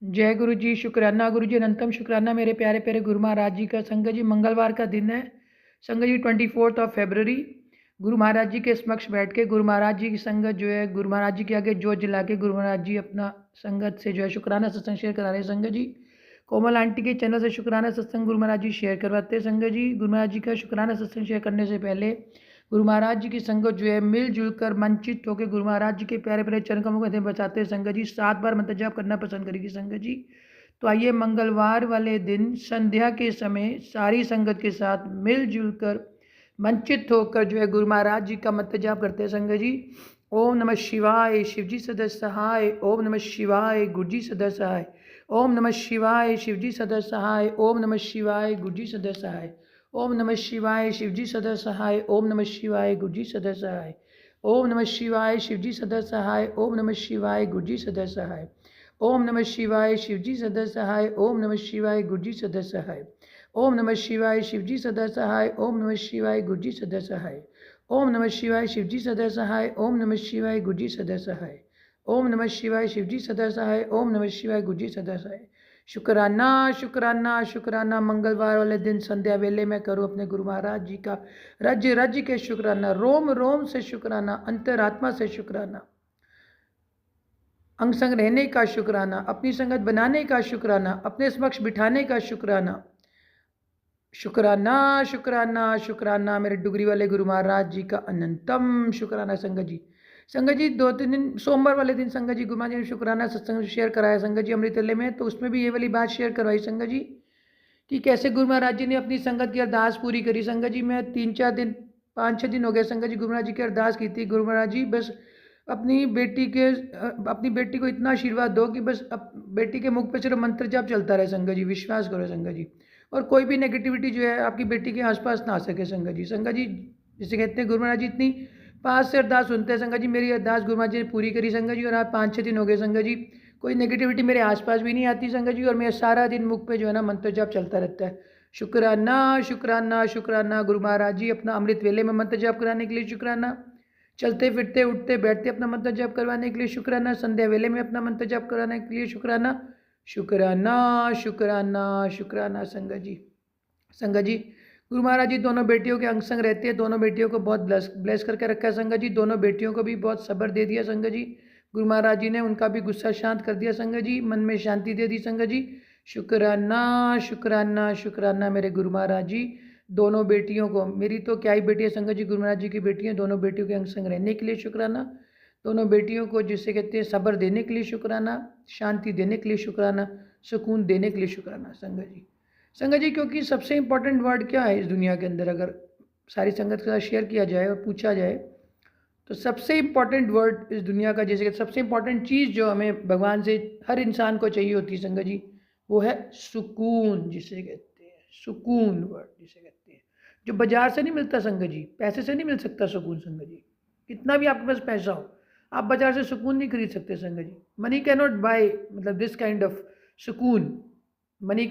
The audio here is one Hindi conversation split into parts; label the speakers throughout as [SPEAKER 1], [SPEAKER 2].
[SPEAKER 1] जय गुरु जी। शुक्राना गुरु जी, अनंतम शुक्राना मेरे प्यारे प्यारे गुरु महाराज जी का। संगत जी, मंगलवार का दिन है संगत जी, 24 फरवरी। गुरु महाराज जी के समक्ष बैठ के गुरु महाराज जी की संगत जो है, गुरु महाराज जी के आगे जोत जला के गुरु महाराज जी अपना संगत से जो है शुक्राना सत्संग शेयर करा रहे हैं। संगत जी, कोमल आंटी के चैनल से शुक्राना सत्संग गुरु महाराज जी शेयर करवाते हैं। संगत जी, गुरु महाराज जी का शुक्राना सत्संग शेयर करने से पहले गुरु महाराज जी की संगत जो है मिलजुल कर मंचित होकर गुरु महाराज जी के प्यारे प्यारे चरण कमलों को बचाते हैं। संगत जी, 7 बार मंत्र जाप करना पसंद करेगी संगत जी। तो आइए मंगलवार वाले दिन संध्या के समय सारी संगत के साथ मिलजुल कर मंचित होकर जो है गुरु महाराज जी का मंत्र जाप करते हैं। संगत जी, ओम नमः शिवाय शिवजी सदा सहाय, ओम नमः शिवाय गुरुजी सदा सहाय, ओम नमः शिवाय शिवजी सदा सहाय, ओम नमः शिवाय गुरुजी सदा सहाय, ओम नमः शिवाय शिवजी सदा सहाय, ओम नमः शिवाय गुरुजी सदा सहाय, ओम नमः शिवाय शिवजी सदा सहाय, ओम नमः शिवाय गुरुजी सदा सहाय, ओम नमः शिवाय शिवजी सदा सहाय, ओम नमः शिवाय गुरुजी सदा सहाय, ओम नमः शिवाय शिवजी सदा सहाय, ओम नमः शिवाय गुरुजी सदा सहाय, ओम नमः शिवाय शिवजी सदा सहाय, ओम नमः शिवाय गुरुजी सदा सहाय, ओम नमः शिवाय शिवजी सदा सहाय, ओम नमः शिवाय गुरुजी सदा सहाय। शुक्राना शुक्राना शुक्राना मंगलवार वाले दिन संध्या वेले में करूँ अपने गुरु महाराज जी का राज्य राज्य के शुक्राना, रोम रोम से शुक्राना, अंतरात्मा से शुक्राना, अंग संग रहने का शुक्राना, अपनी संगत बनाने का शुक्राना, अपने समक्ष बिठाने का शुक्राना। शुक्राना शुक्राना शुक्राना मेरे डुगरी वाले गुरु महाराज जी का अनंतम शुक्राना। संगत जी, संगत जी 2-3 दिन सोमवार वाले दिन संगत जी गुरु महाराज जी ने शुक्राना सत्संग शेयर कराया संगत जी अमृतले में, तो उसमें भी ये वाली बात शेयर करवाई संगत जी कि कैसे गुरु महाराज जी ने अपनी संगत की अरदास पूरी करी। संगत जी, मैं 3-4 दिन 5-6 दिन हो गए संगत जी गुरु महाराज जी की अरदास की थी। गुरु महाराज जी बस अपनी बेटी को इतना आशीर्वाद दो कि बस बेटी के मुख पे सिर्फ मंत्र जाप चलता रहे संगत जी, विश्वास करो संगत जी, और कोई भी नेगेटिविटी जो है आपकी बेटी के आसपास ना आ सके संगत जी। संगत जी, जिसे कहते हैं गुरु महाराज जी इतनी पास से अरदास सुनते हैं संगत जी, मेरी अरदास गुरु महाराज जी ने पूरी करी संगत जी, और आज 5-6 दिन हो गए संगत जी, कोई नेगेटिविटी मेरे आसपास भी नहीं आती संगत जी, और मेरा सारा दिन मुख पे जो है ना मंत्र जाप चलता रहता है। शुक्राना शुक्राना शुक्राना गुरु महाराज जी, अपना अमृत वेले में मंत्र जाप कराने के लिए शुक्राना, चलते फिरते उठते बैठते अपना मंत्र जाप करवाने के लिए शुक्राना, संध्या वेले में अपना मंत्र जाप कराने के लिए शुक्राना। शुक्राना शुक्राना शुक्राना संगत जी। संगत जी, गुरु महाराज जी दोनों बेटियों के अंग संग रहते हैं, दोनों बेटियों को बहुत ब्लेस करके रखा है संगत जी, दोनों बेटियों को भी बहुत सब्र दे दिया संगत जी। गुरु महाराज जी ने उनका भी गुस्सा शांत कर दिया संगत जी, मन में शांति दे दी संगत जी। शुक्राना शुक्राना शुक्राना मेरे गुरु महाराज जी, दोनों बेटियों को, मेरी तो क्या ही बेटी है संगत जी, गुरु महाराज जी की बेटियां, दोनों बेटियों के अंग संग रहने के लिए शुक्राना, दोनों बेटियों को जिसे कहते हैं सब्र देने के लिए शुक्राना, शांति देने के लिए शुक्राना, सुकून देने के लिए शुक्राना संगत जी। संगत जी, क्योंकि सबसे इम्पोर्टेंट वर्ड क्या है इस दुनिया के अंदर, अगर सारी संगत के साथ शेयर किया जाए और पूछा जाए तो सबसे इम्पोर्टेंट वर्ड इस दुनिया का, जैसे कि सबसे इम्पोर्टेंट चीज़ जो हमें भगवान से हर इंसान को चाहिए होती है संगत जी, वो है सुकून, जिसे कहते हैं सुकून वर्ड, जिसे कहते हैं, जो बाजार से नहीं मिलता संगत जी, पैसे से नहीं मिल सकता सुकून संगत जी, कितना भी आपके पास पैसा हो आप बाजार से सुकून नहीं खरीद सकते संगत जी। मनी कैन नॉट बाय मतलब दिस काइंड ऑफ सुकून। Money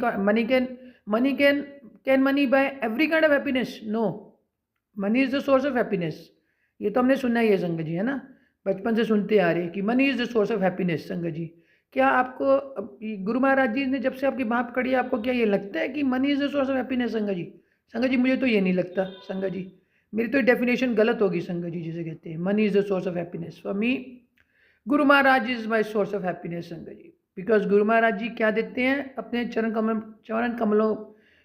[SPEAKER 1] can money buy every kind of happiness? No, money is the source of happiness. ये तो हमने सुना ही है संगत जी, है ना, बचपन से सुनते आ रहे हैं कि money is the source of happiness sangat जी। क्या आपको गुरु महाराज जी ने जब से आपकी बात पढ़ी आपको क्या ये लगता है कि money is the source of happiness sangat जी? संगत जी, मुझे तो ये नहीं लगता संगत जी, मेरी तो डेफिनेशन गलत होगी संगत जी, जिसे कहते हैं money is the source of happiness. For me Guru Maharaj is my source of happiness sangat ji, because Guru Maharaj जी क्या देते हैं, अपने चरण कमलों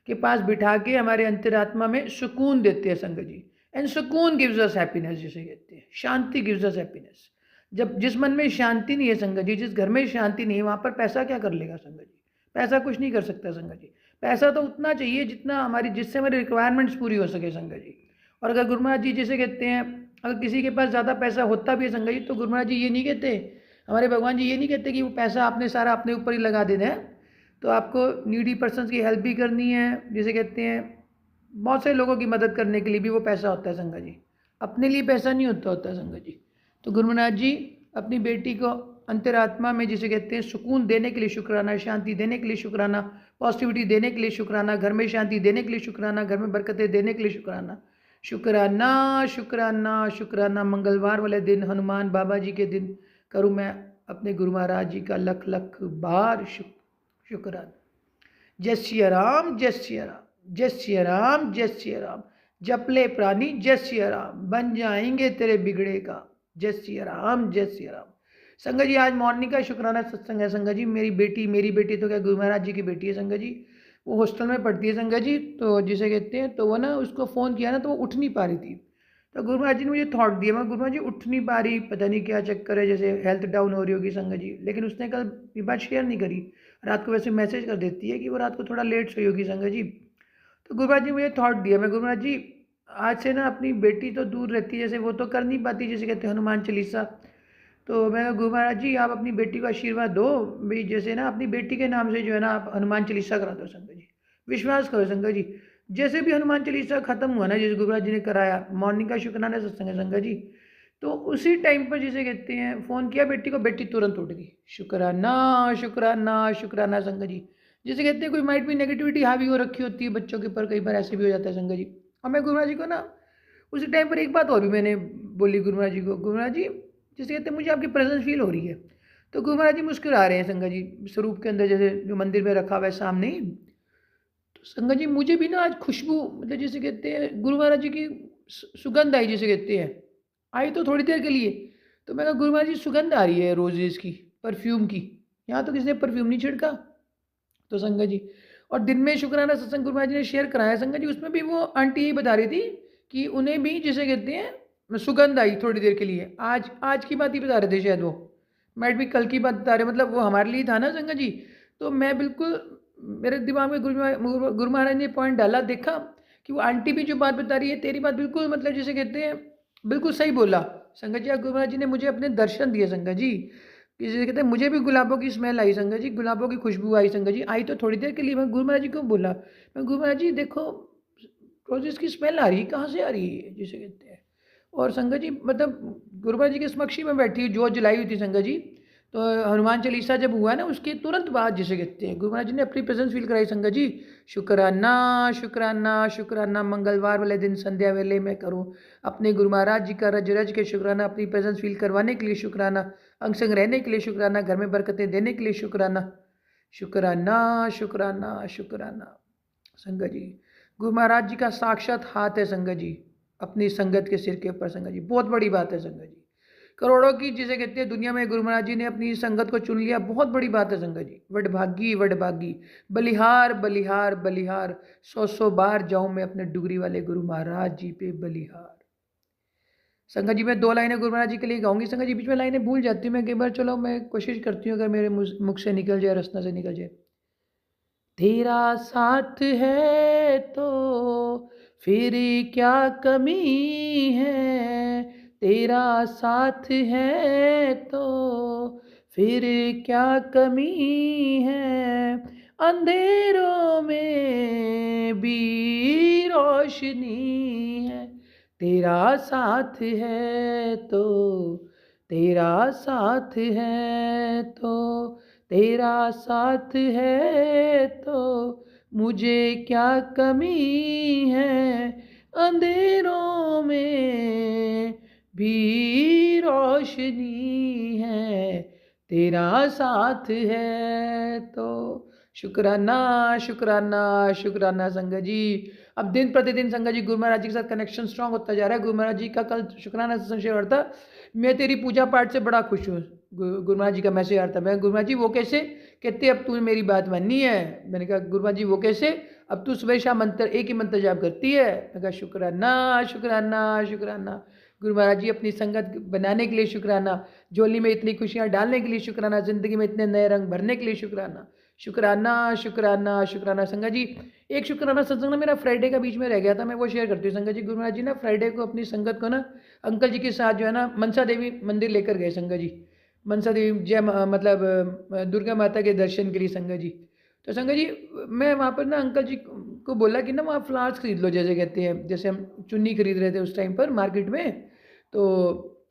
[SPEAKER 1] के पास बिठा के हमारे अंतरात्मा में सुकून देते हैं संगत जी। एंड सुकून गिव्स अस हैप्पीनेस, जिसे कहते हैं शांति गिव्स अस हैप्पीनेस। जब जिस मन में शांति नहीं है संगत जी, जिस घर में शांति नहीं है, वहाँ पर पैसा क्या कर लेगा संगत जी? पैसा कुछ नहीं कर सकता संगत जी। पैसा तो उतना चाहिए जितना जिससे हमारी रिक्वायरमेंट्स पूरी हो सके संगत जी। और अगर गुरु महाराज जी जिसे कहते हैं, अगर किसी के पास ज़्यादा पैसा होता भी है संगत जी, तो गुरु महाराज जी ये नहीं कहते, हमारे भगवान जी ये नहीं कहते कि वो पैसा आपने सारा अपने ऊपर ही लगा देना है, तो आपको नीडी पर्सन्स की हेल्प भी करनी है, जिसे कहते हैं बहुत से लोगों की मदद करने के लिए भी वो पैसा होता है संगत जी, अपने लिए पैसा नहीं होता संगत जी। तो गुरु महाराज जी अपनी बेटी को अंतरात्मा में, जिसे कहते हैं सुकून देने के लिए शुक्राना, शांति देने के लिए शुक्राना, पॉजिटिविटी देने के लिए शुक्राना, घर में शांति देने के लिए शुक्राना, घर में बरकतें देने के लिए शुक्राना। शुक्राना शुक्राना शुक्राना मंगलवार वाले दिन, हनुमान बाबा जी के दिन करूँ मैं अपने गुरु महाराज जी का लख लख बार शुक्राना। जय सिया राम, जय सिया राम, जय सिया राम, जय सिया राम। जपले प्राणी जय सिया राम, बन जाएंगे तेरे बिगड़े का। जय सिया राम, जय सिया राम। संगत जी आज मॉर्निंग का शुक्राना सत्संग है। संगत जी मेरी बेटी तो क्या गुरु महाराज जी की बेटी है संगत जी, वो हॉस्टल में पढ़ती है संगत जी, तो जिसे कहते हैं, तो वो ना उसको फ़ोन किया ना तो वो उठ नहीं पा रही थी। तो गुरु महाराज जी ने मुझे थॉट दिया, मैं गुरु महाराज जी उठ नहीं पा रही, पता नहीं क्या चक्कर है, जैसे हेल्थ डाउन हो रही होगी संगत जी। लेकिन उसने कल ये बात शेयर नहीं करी, रात को वैसे मैसेज कर देती है कि वो रात को थोड़ा लेट सोई होगी संगत जी। तो गुरु महाराज जी मुझे थॉट दिया, मैं गुरु महाराज जी आज से ना अपनी बेटी तो दूर रहती है, जैसे वो तो कर नहीं पाती, जैसे कहते हैं हनुमान चालीसा, तो मैं गुरु महाराज जी आप अपनी बेटी को आशीर्वाद दो भाई, जैसे ना अपनी बेटी के नाम से जो है ना आप हनुमान चालीसा करा दो संगत जी। विश्वास करो संगत जी, जैसे भी हनुमान चालीसा खत्म हुआ ना, जैसे गुरु महाराज जी ने कराया, मॉर्निंग का शुक्राना सत्संग है संगत जी, तो उसी टाइम पर जिसे कहते हैं फ़ोन किया बेटी को, बेटी तुरंत उठ गई। शुक्राना शुक्राना शुक्राना संगत जी। जिसे कहते हैं कोई माइट भी नेगेटिविटी हावी हो रखी होती है बच्चों के ऊपर, कई बार ऐसे भी हो जाता है संगत जी। और मैं गुरु महाराज जी को ना उसी टाइम पर एक बात और भी मैंने बोली गुरु महाराज जी को, गुरु महाराज जी जिसे कहते हैं मुझे आपकी प्रेजेंस फील हो रही है। तो गुरु महाराज जी मुस्कुरा रहे हैं संगत जी, स्वरूप के अंदर जैसे जो मंदिर में रखा हुआ है सामने ही। तो संगत जी मुझे भी ना आज खुशबू, मतलब जिसे कहते हैं गुरु महाराज जी की सुगंध आई, जिसे कहते हैं आई तो थोड़ी देर के लिए। तो मैं कहा गुरु महाराज जी सुगंध आ रही है रोजेज़ की, परफ्यूम की, यहाँ तो किसी ने परफ्यूम नहीं छिड़का। तो संगत जी और दिन में शुक्राना सत्संग गुरु महाराज जी ने शेयर कराया संगत जी, उसमें भी वो आंटी यही बता रही थी कि उन्हें भी जिसे कहते हैं सुगंध आई थोड़ी देर के लिए। आज की बात ही बता रहे थे शायद, वो मैट भी कल की बात बता रहे, मतलब वो हमारे लिए था ना संगत जी। तो मैं बिल्कुल मेरे दिमाग में गुरु महाराज ने पॉइंट डाला, देखा कि वो आंटी भी जो बात बता रही है तेरी बात बिल्कुल, मतलब जिसे कहते हैं बिल्कुल सही बोला संगत जी। गुरु महाराज जी ने मुझे अपने दर्शन दिए संगत जी, जिसे कहते हैं मुझे भी गुलाबों की स्मेल आई संगत जी, गुलाबों की खुशबू आई संगत जी, आई तो थोड़ी देर के लिए। मैं गुरु महाराज जी को बोला, मैं गुरु महाराज जी देखो रोजेस की स्मेल आ रही है, कहाँ से आ रही है जिसे कहते हैं। और संगत जी मतलब गुरु महाराज जी के समक्ष ही में बैठी जोत जलाई हुई थी संगत जी। तो हनुमान चालीसा जब हुआ ना उसके तुरंत बाद जिसे कहते हैं गुरु महाराज जी ने अपनी प्रेजेंस फील कराई संगत जी। शुक्राना शुक्राना शुक्राना, मंगलवार वाले दिन संध्या वेले में करूँ अपने गुरु महाराज जी का रज रज के शुक्राना, अपनी प्रेजेंस फील करवाने के लिए शुक्राना, अंग संग रहने के लिए शुक्राना, घर में बरकतें देने के लिए शुक्राना। शुक्राना शुक्राना शुक्राना संगत जी। गुरु महाराज जी का साक्षात हाथ है संगत जी अपनी संगत के सिर के ऊपर संगत जी, बहुत बड़ी बात है संगत जी। करोड़ों की जिसे कहते हैं दुनिया में गुरु महाराज जी ने अपनी संगत को चुन लिया, बहुत बड़ी बात है संगत जी। वडभागी वडभागी, बलिहार बलिहार बलिहार, 100 बार जाऊं मैं अपने डुगरी वाले गुरु महाराज जी पे बलिहार। संगत जी मैं 2 लाइनें गुरु महाराज जी के लिए गाऊंगी संगत जी, बीच में लाइनें भूल जाती हूँ मैं कई बार, चलो मैं कोशिश करती हूँ अगर मेरे मुख से निकल जाए, रसना से निकल जाए। तेरा साथ है तो फिर क्या कमी है, तेरा साथ है तो फिर क्या कमी है, अंधेरों में भी रोशनी है। तेरा साथ है तो, तेरा साथ है तो, तेरा साथ है तो मुझे क्या कमी है, अंधेरों में भी रोशनी है। तेरा साथ है तो। शुक्राना शुक्राना शुक्राना संगत जी। अब दिन प्रतिदिन संगत जी गुरु महाराज जी के साथ कनेक्शन स्ट्रांग होता जा रहा है। गुरु महाराज जी का कल शुक्राना संशय था, मैं तेरी पूजा पाठ से बड़ा खुश हूँ। गुरु महाराज जी का मैसेज आता, मैं गुरु महाराज जी वो कैसे, कहते अब तूने मेरी बात माननी है। मैंने कहा गुरु महाराज जी वो कैसे, अब तू सुबह शाम मंत्र एक ही मंत्र जाप करती है। मैंने कहा शुक्राना शुक्राना शुक्राना। गुरु महाराज जी अपनी संगत बनाने के लिए शुक्राना, झोली में इतनी खुशियाँ डालने के लिए शुक्राना, ज़िंदगी में इतने नए रंग भरने के लिए शुक्राना। शुक्राना शुक्राना शुक्राना संगत जी। एक शुक्राना सत्संग ना मेरा फ्राइडे का बीच में रह गया था, मैं वो शेयर करती हूँ संगत जी। गुरु महाराज जी ना फ्राइडे को अपनी संगत को ना अंकल जी के साथ जो है ना मनसा देवी मंदिर लेकर गए संगत जी। मनसा देवी जय मतलब दुर्गा माता के दर्शन के लिए संगत जी। तो संगत जी मैं वहाँ पर ना अंकल जी को बोला कि ना वहाँ फ्लावर्स खरीद लो, जैसे कहते हैं, जैसे हम चुन्नी खरीद रहे थे उस टाइम पर मार्केट में, तो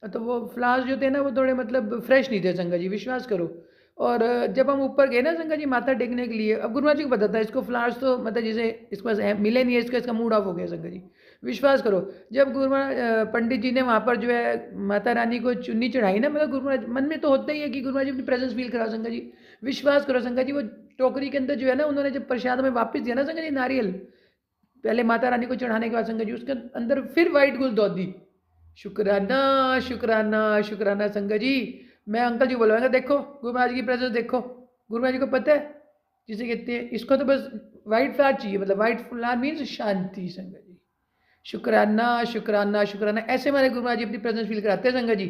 [SPEAKER 1] वो फ्लावर्स जो थे ना वो थोड़े मतलब फ्रेश नहीं थे संगत जी, विश्वास करो। और जब हम ऊपर गए ना संगत जी माथा टेकने के लिए, अब गुरु महाराज जी को पता था इसको फ्लावर्स तो मतलब जैसे इसके पास मिले नहीं है, इसका मूड ऑफ हो गया संगत जी। विश्वास करो, जब गुरु महाराज पंडित जी ने वहाँ पर जो है माता रानी को चुन्नी चढ़ाई ना, मतलब गुरु महाराज मन में तो होता ही है कि गुरु महाराज जी अपनी प्रेजेंस फील करा संगत जी। विश्वास करो संगत जी, वो टोकरी के अंदर जो है ना, उन्होंने जब प्रसाद में वापस दिया ना संगत जी नारियल, पहले माता रानी को चढ़ाने के बाद संगत जी उसके अंदर फिर वाइट गुल दो दी। शुक्राना शुक्राना शुक्राना संगत जी। मैं अंकल जी बोलवाऊंगा, देखो गुरु महाराज की प्रेजेंस देखो। गुरु महाराज जी को पता है जिसे कहते हैं, इसको तो बस वाइट फ्लावर चाहिए, मतलब वाइट फ्लावर मीन्स शांति संगत जी। शुक्राना शुक्राना शुक्राना, ऐसे हमारे गुरु महाराज जी अपनी प्रेजेंस फील कराते हैं संगत जी।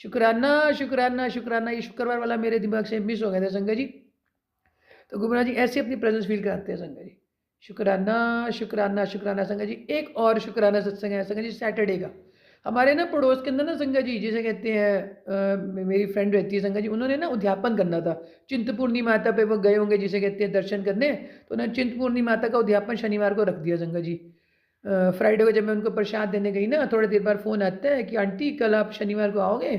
[SPEAKER 1] शुक्राना शुक्राना शुक्राना। ये शुक्रवार वाला मेरे दिमाग से मिस हो गया था संगत जी, तो गुरु महाराज जी ऐसे अपनी प्रेजेंस फील कराते हैं संगत जी। शुक्राना शुक्राना शुक्राना संगत जी। एक और शुक्राना सत्संग है संगत जी सैटरडे का, हमारे ना पड़ोस के अंदर ना संगत जी, जिसे कहते हैं मेरी फ्रेंड रहती है संगत जी, उन्होंने ना उद्यापन करना था। चिंतपूर्णी माता पे वो गए होंगे जिसे कहते हैं दर्शन करने, तो उन्होंने चिंतपूर्णी माता का उद्यापन शनिवार को रख दिया संगत जी। फ्राइडे को जब मैं उनको प्रसाद देने गई ना, थोड़ी देर बाद फ़ोन आता है कि आंटी कल आप शनिवार को आओगे।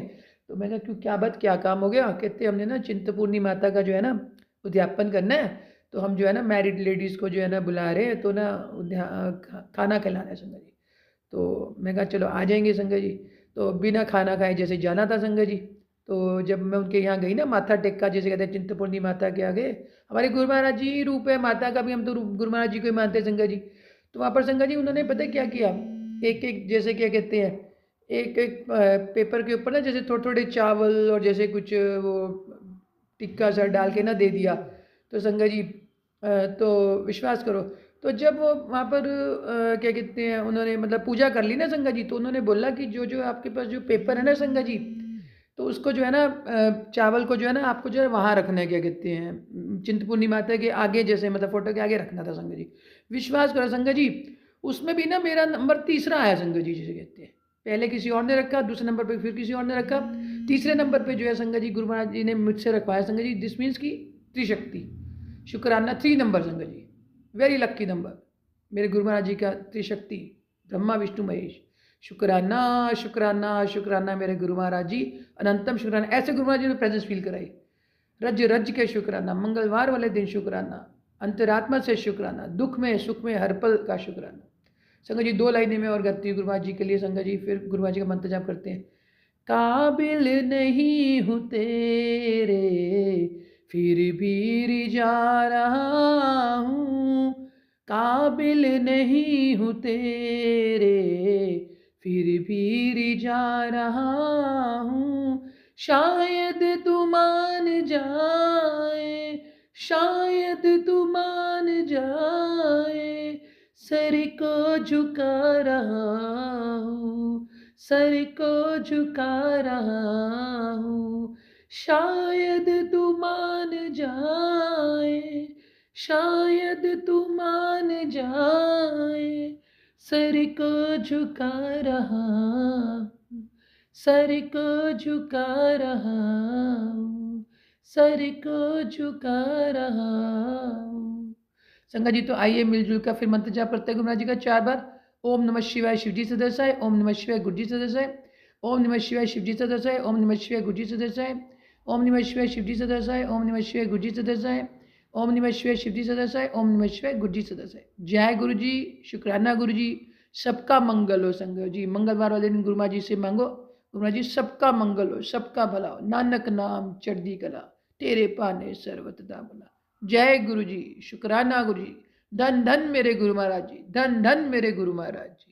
[SPEAKER 1] तो मैंने कहा क्यों, क्या बात, क्या काम हो गया। कहते हमने ना चिंतपूर्णी माता का जो है ना उद्यापन करना है, तो हम जो है ना मैरिड लेडीज़ को जो है ना बुला रहे हैं, तो ना खाना खिलाना है संगत जी। तो मैं कहा चलो आ जाएंगे संगत जी। तो बिना खाना खाए जैसे जाना था संगत जी। तो जब मैं उनके यहाँ गई ना माथा टेक्का, जैसे कहते हैं चिंतपूर्णी माता के आगे, हमारे गुरु महाराज जी रूप है माता का भी, हम तो गुरु महाराज जी को ही मानते हैं संगत जी। तो वहाँ पर संगत जी उन्होंने पता क्या किया, एक एक जैसे क्या कहते हैं, एक एक पेपर के ऊपर ना जैसे थोड़े थोड़े चावल और जैसे कुछ वो टिक्का सा डाल के ना दे दिया। तो संगत जी तो विश्वास करो, तो जब वो वहाँ पर क्या कहते हैं, उन्होंने मतलब पूजा कर ली ना संगत जी, तो उन्होंने बोला कि जो जो आपके पास जो पेपर है ना संगत जी, तो उसको जो है ना चावल को जो है ना आपको जो है वहाँ रखना है, क्या कहते हैं चिंतपूर्णी माता के आगे, जैसे मतलब फोटो के आगे रखना था संगत जी। विश्वास करो संगत जी, उसमें भी ना मेरा नंबर तीसरा आया संगत जी, जिसे कहते हैं पहले किसी और ने रखा, दूसरे नंबर पे फिर किसी और ने रखा, तीसरे नंबर पे जो है संगत जी गुरु महाराज जी ने मुझसे रखवाया संगत जी। दिस मीन्स की त्रिशक्ति, शुक्राना 3 नंबर संगत जी, वेरी लक्की नंबर मेरे गुरु महाराज जी का, त्रिशक्ति ब्रह्मा विष्णु महेश। शुक्राना शुक्राना शुक्राना मेरे गुरु महाराज जी, अनंतम शुक्राना। ऐसे गुरु महाराज जी ने प्रेजेंस फील कराई, रज रज के शुक्राना, मंगलवार वाले दिन शुक्राना, अंतरात्मा से शुक्राना, दुख में सुख में हर पल का शुक्राना। संगत जी 2 लाइनें में और गाती हूँ गुरु महाराज जी के लिए संगत जी, फिर गुरु महाराज जी का मंत्र जाप करते हैं। काबिल नहीं हूँ तेरे फिर भी रिझा रहा हूँ, काबिल नहीं हूँ तेरे फिर भी रिझा रहा हूँ। शायद तू मान जाए, शायद तू मान जाए, सर को झुका रहा हूँ, सर को झुका रहा हूँ। शायद तू मान जाए, शायद तू मान जाए, सर को झुका रहा हूँ, सर को झुका रहा हूँ, सर को झुका रहा हूँ। संगत जी तो आइए मिलजुल कर फिर मंत्र जाप करते हैं गुरु महाराज जी का 4 बार। ओम नमः शिवाय शिवजी सदस्याय, ओम नमः शिवाय गुरुजी सदस्याय, ओम नमः शिवाय शिवजी सदस्याय, ओम नमः शिवाय गुरुजी सदस्याय, ओम नमः शिवाय शिवजी सदस्याय, ओम नमः शिवाय गुरुजी सदस्याय, ओम नमः शिवाय शिवजी सदस्याय, ओम नमः शिवाय गुरुजी सदस्याय। जय गुरु जी, शुक्राना गुरु जी, सबका मंगल हो संगत जी। मंगलवार वाले दिन गुरु महाराज जी से मांगो, गुरु महाराज जी सबका मंगल हो, सबका भला हो, नानक नाम चढ़दी कला, तेरे पाने सर्वतदा भला। जय गुरु जी, शुक्राना गुरु जी, धन धन मेरे गुरु महाराज जी, धन धन मेरे गुरु महाराज जी।